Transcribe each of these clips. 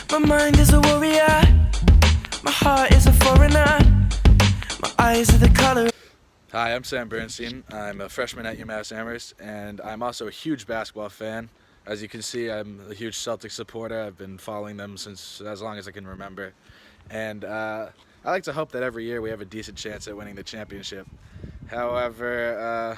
My mind is a warrior, my heart is a foreigner, my eyes are the color. Hi, I'm Sam Bernstein. I'm a freshman at UMass Amherst, and I'm also a huge basketball fan. As you can see, I'm a huge Celtics supporter. I've been following them since as long as I can remember. And I like to hope that every year we have a decent chance at winning the championship. However,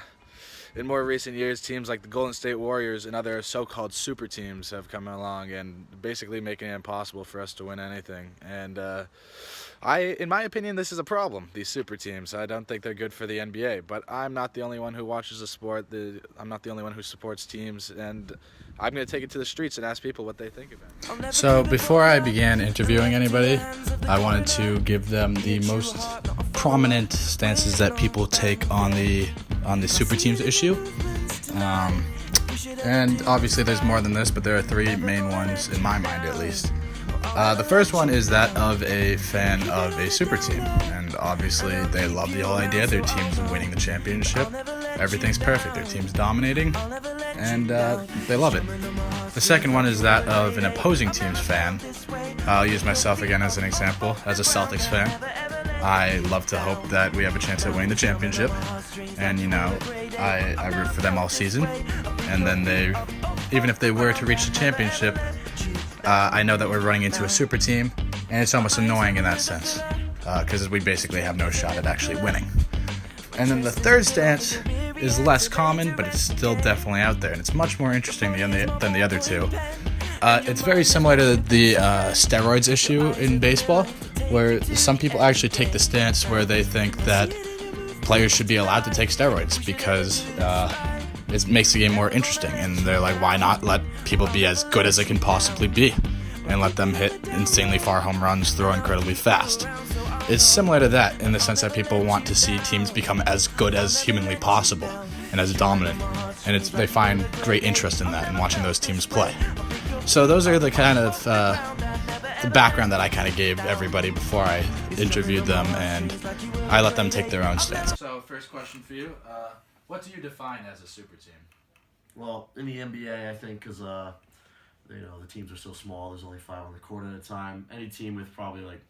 in more recent years, teams like the Golden State Warriors and other so-called super teams have come along and basically making it impossible for us to win anything. And in my opinion, this is a problem, these super teams. I don't think they're good for the NBA, but I'm not the only one who watches the sport. I'm not the only one who supports teams, and I'm going to take it to the streets and ask people what they think of it. So before I began interviewing anybody, I wanted to give them the most prominent stances that people take on the super teams issue. And obviously there's more than this, but there are three main ones in my mind at least. The first one is that of a fan of a super team, and obviously they love the whole idea. Their team's winning the championship, everything's perfect, their team's dominating, and they love it. The second one is that of an opposing team's fan. I'll use myself again as an example. As a Celtics fan, I love to hope that we have a chance at winning the championship, and I root for them all season, and then even if they were to reach the championship, I know that we're running into a super team, and it's almost annoying in that sense, because we basically have no shot at actually winning. And then the third stance is less common, but it's still definitely out there, and it's much more interesting than the other two. It's very similar to the steroids issue in baseball, where some people actually take the stance where they think that players should be allowed to take steroids because it makes the game more interesting, and they're like, why not let people be as good as they can possibly be and let them hit insanely far home runs, throw incredibly fast. It's similar to that in the sense that people want to see teams become as good as humanly possible and as dominant, and they find great interest in that and watching those teams play. So those are the kind of the background that I kind of gave everybody before I interviewed them, and I let them take their own stance. So first question for you, what do you define as a super team? Well, in the NBA, I think because the teams are so small, there's only 5 on the court at a time. Any team with probably like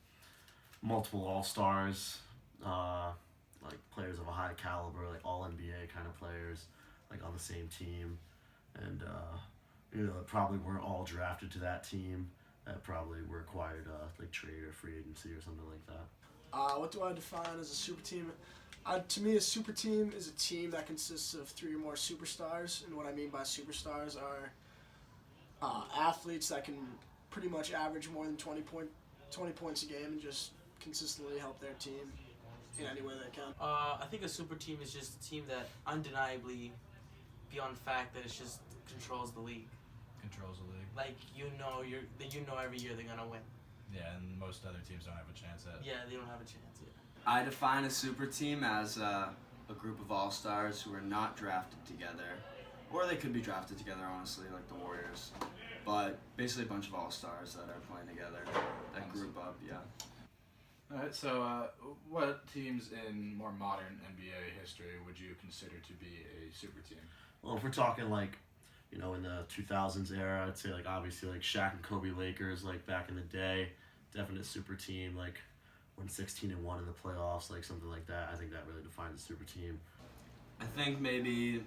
multiple all-stars, like players of a high caliber, like all NBA kind of players, like on the same team, and probably weren't all drafted to that team. That probably were acquired like trade or free agency or something like that. What do I define as a super team? To me, a super team is a team that consists of 3 or more superstars, and what I mean by superstars are athletes that can pretty much average more than 20 points a game and just consistently help their team in any way they can. I think a super team is just a team that undeniably, beyond the fact that it just controls the league. Controls the league. Like every year they're gonna win. Yeah, and most other teams don't have a chance at it. Yeah, they don't have a chance. Yeah. I define a super team as a group of all-stars who are not drafted together, or they could be drafted together, honestly, like the Warriors. But basically a bunch of all-stars that are playing together, that group up, yeah. All right, so what teams in more modern NBA history would you consider to be a super team? Well, if we're talking like, in the 2000s era, I'd say like obviously like Shaq and Kobe Lakers, like back in the day, definite super team, like won 16-1 in the playoffs, like something like that. I think that really defines a super team. I think maybe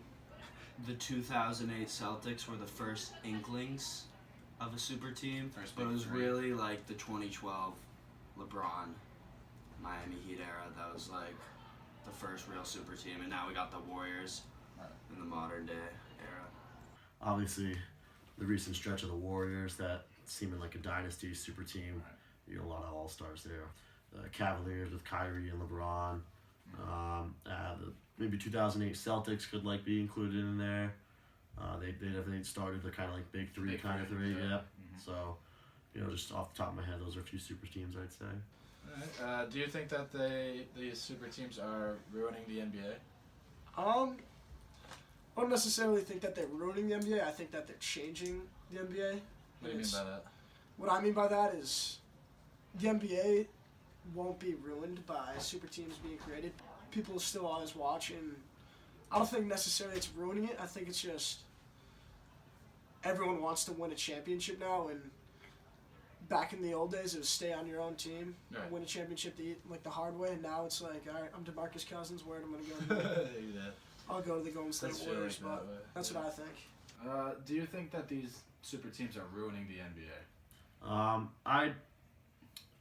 the 2008 Celtics were the first inklings of a super team, but it was really like the 2012 LeBron Miami Heat era that was like the first real super team, and now we got the Warriors in the modern day era. Obviously, the recent stretch of the Warriors, that seeming like a dynasty super team, a lot of all-stars there. The Cavaliers with Kyrie and LeBron. The maybe 2008 Celtics could like be included in there. They definitely started the kind of like big three. Yeah. So, just off the top of my head, those are a few super teams, I'd say. All right. Do you think that these super teams are ruining the NBA? I don't necessarily think that they're ruining the NBA. I think that they're changing the NBA. What do you mean by that? What I mean by that is the NBA won't be ruined by super teams being created. People will still always watch, and I don't think necessarily it's ruining it. I think it's just everyone wants to win a championship now, and back in the old days, it was stay on your own team, Right. win a championship the hard way, and now it's like, all right, I'm DeMarcus Cousins, where am I going to go? I'll go to the Golden State That's Warriors, true, like but that way. that's what I think. Do you think that these super teams are ruining the NBA?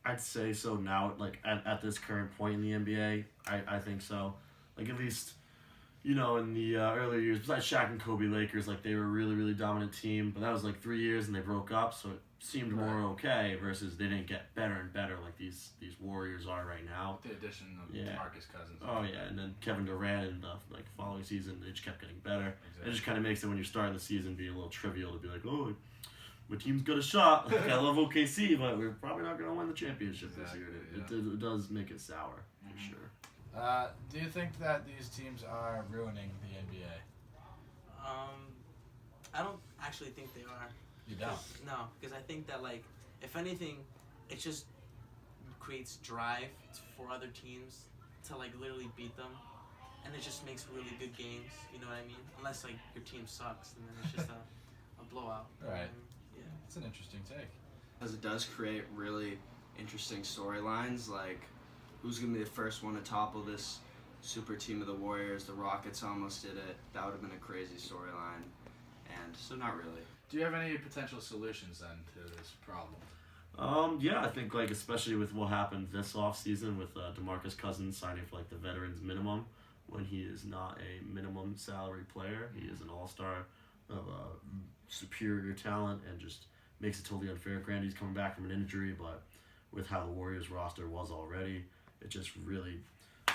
I'd say so now. Like at this current point in the NBA, I think so. Like at least, in the earlier years, besides Shaq and Kobe Lakers, like they were a really really dominant team. But that was like 3 years and they broke up, so it seemed more okay. Versus they didn't get better and better like these Warriors are right now. With the addition of Yeah. DeMarcus Cousins. Oh yeah, and then Kevin Durant and like following season, they just kept getting better. Exactly. It just kind of makes it when you're starting the season be a little trivial to be like, oh, my team's got a shot. Like, I love OKC, but we're probably not going to win the championship this year. Exactly, It does make it sour for sure. Do you think that these teams are ruining the NBA? I don't actually think they are. You don't. No, because I think that like if anything, it just creates drive for other teams to like literally beat them, and it just makes really good games. You know what I mean? Unless like your team sucks, and then it's just a blowout. Right. Yeah. It's an interesting take. Because it does create really interesting storylines, like who's going to be the first one to topple this super team of the Warriors. The Rockets almost did it. That would have been a crazy storyline. And so not really. Do you have any potential solutions then to this problem? Yeah, I think like especially with what happened this offseason with DeMarcus Cousins signing for like the veterans minimum when he is not a minimum salary player. He is an all-star of superior talent and just makes it totally unfair. Granted, he's coming back from an injury, but with how the Warriors roster was already, it just really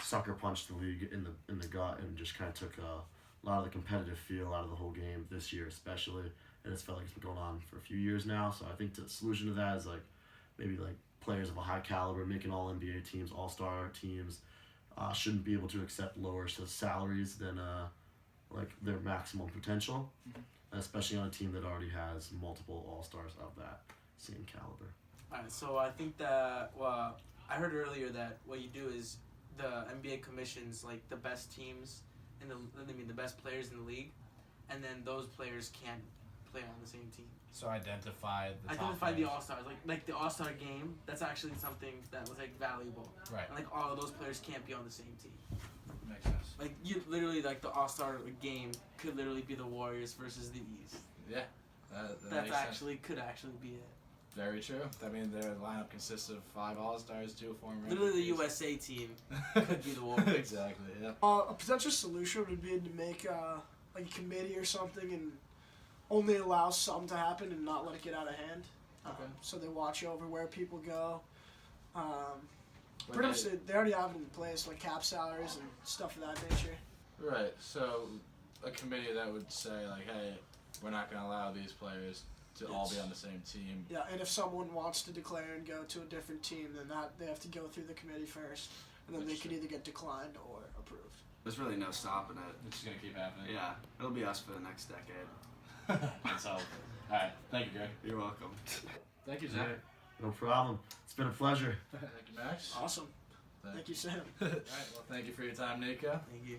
sucker punched the league in the gut and just kind of took a lot of the competitive feel out of the whole game this year especially. And it's felt like it's been going on for a few years now. So I think the solution to that is like maybe like players of a high caliber making all NBA teams, all-star teams, shouldn't be able to accept lower salaries than like their maximum potential, especially on a team that already has multiple all-stars of that same caliber. Alright, so I think that I heard earlier that what you do is the NBA commissions like the best teams the best players in the league, and then those players can't play on the same team. So identify the top Identify the players. all-stars, like the all-star game. That's actually something that was like valuable. Right. And like all of those players can't be on the same team. Makes sense. Like you literally like the all-star game could literally be the Warriors versus the East. Yeah. That That makes sense. could actually be it. Very true. I mean, their lineup consists of 5 All-Stars, 2 former Literally the MVPs. USA team could be the Warriors. Exactly, yeah. A potential solution would be to make like a committee or something and only allow some to happen and not let it get out of hand. Okay. So they watch over where people go. But Pretty much they already have it in place, like cap salaries and stuff of that nature. Right, so a committee that would say, like, hey, we're not going to allow these players to all be on the same team. Yeah, and if someone wants to declare and go to a different team, then they have to go through the committee first, and then they can either get declined or approved. There's really no stopping it. It's just going to keep happening. Yeah, it'll be us for the next decade. That's all. Alright, thank you, Greg. You're welcome. Thank you, Zach. No problem. It's been a pleasure. Thank you, Max. Awesome. Thank you, Sam. Alright, well, thank you for your time, Nico. Thank you.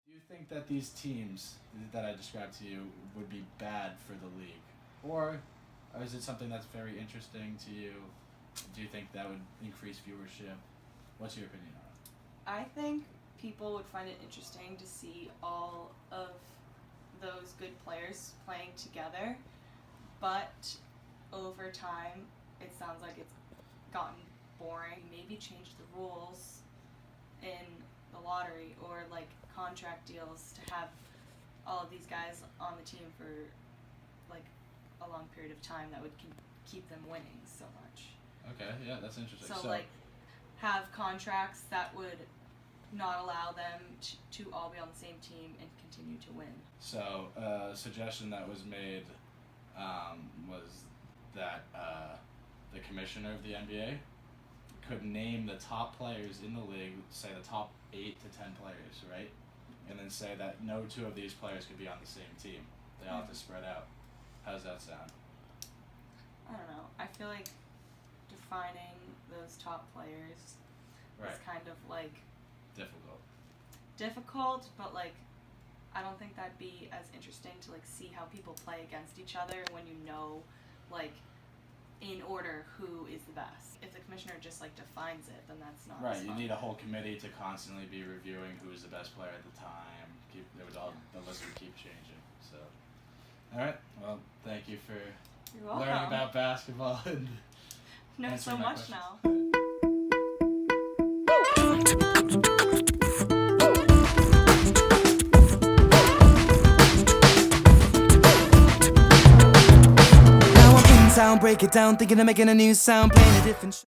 Do you think that these teams that I described to you would be bad for the league? Or is it something that's very interesting to you? Do you think that would increase viewership? What's your opinion on it? I think people would find it interesting to see all of those good players playing together, but over time, it sounds like it's gotten boring. Maybe change the rules in the lottery or like contract deals to have all of these guys on the team for like a long period of time that would keep them winning so much. Okay, yeah, that's interesting. So like have contracts that would not allow them to all be on the same team and continue to win. So a suggestion that was made was that the commissioner of the NBA could name the top players in the league, say the top 8 to 10 players, right? And then say that no 2 of these players could be on the same team. They all have to spread out. How does that sound? I don't know. I feel like defining those top players is kind of like difficult, but like I don't think that'd be as interesting to like see how people play against each other when you know like in order who is the best. If the commissioner just like defines it, then that's not as Right, you fun. need a whole committee to constantly be reviewing who's the best player at the time. The list would keep changing. So, all right. Well, thank you for You're welcome. learning about basketball and know so answering my much questions. now. Now I'm in town, break it down, thinking of making a new sound, playing a different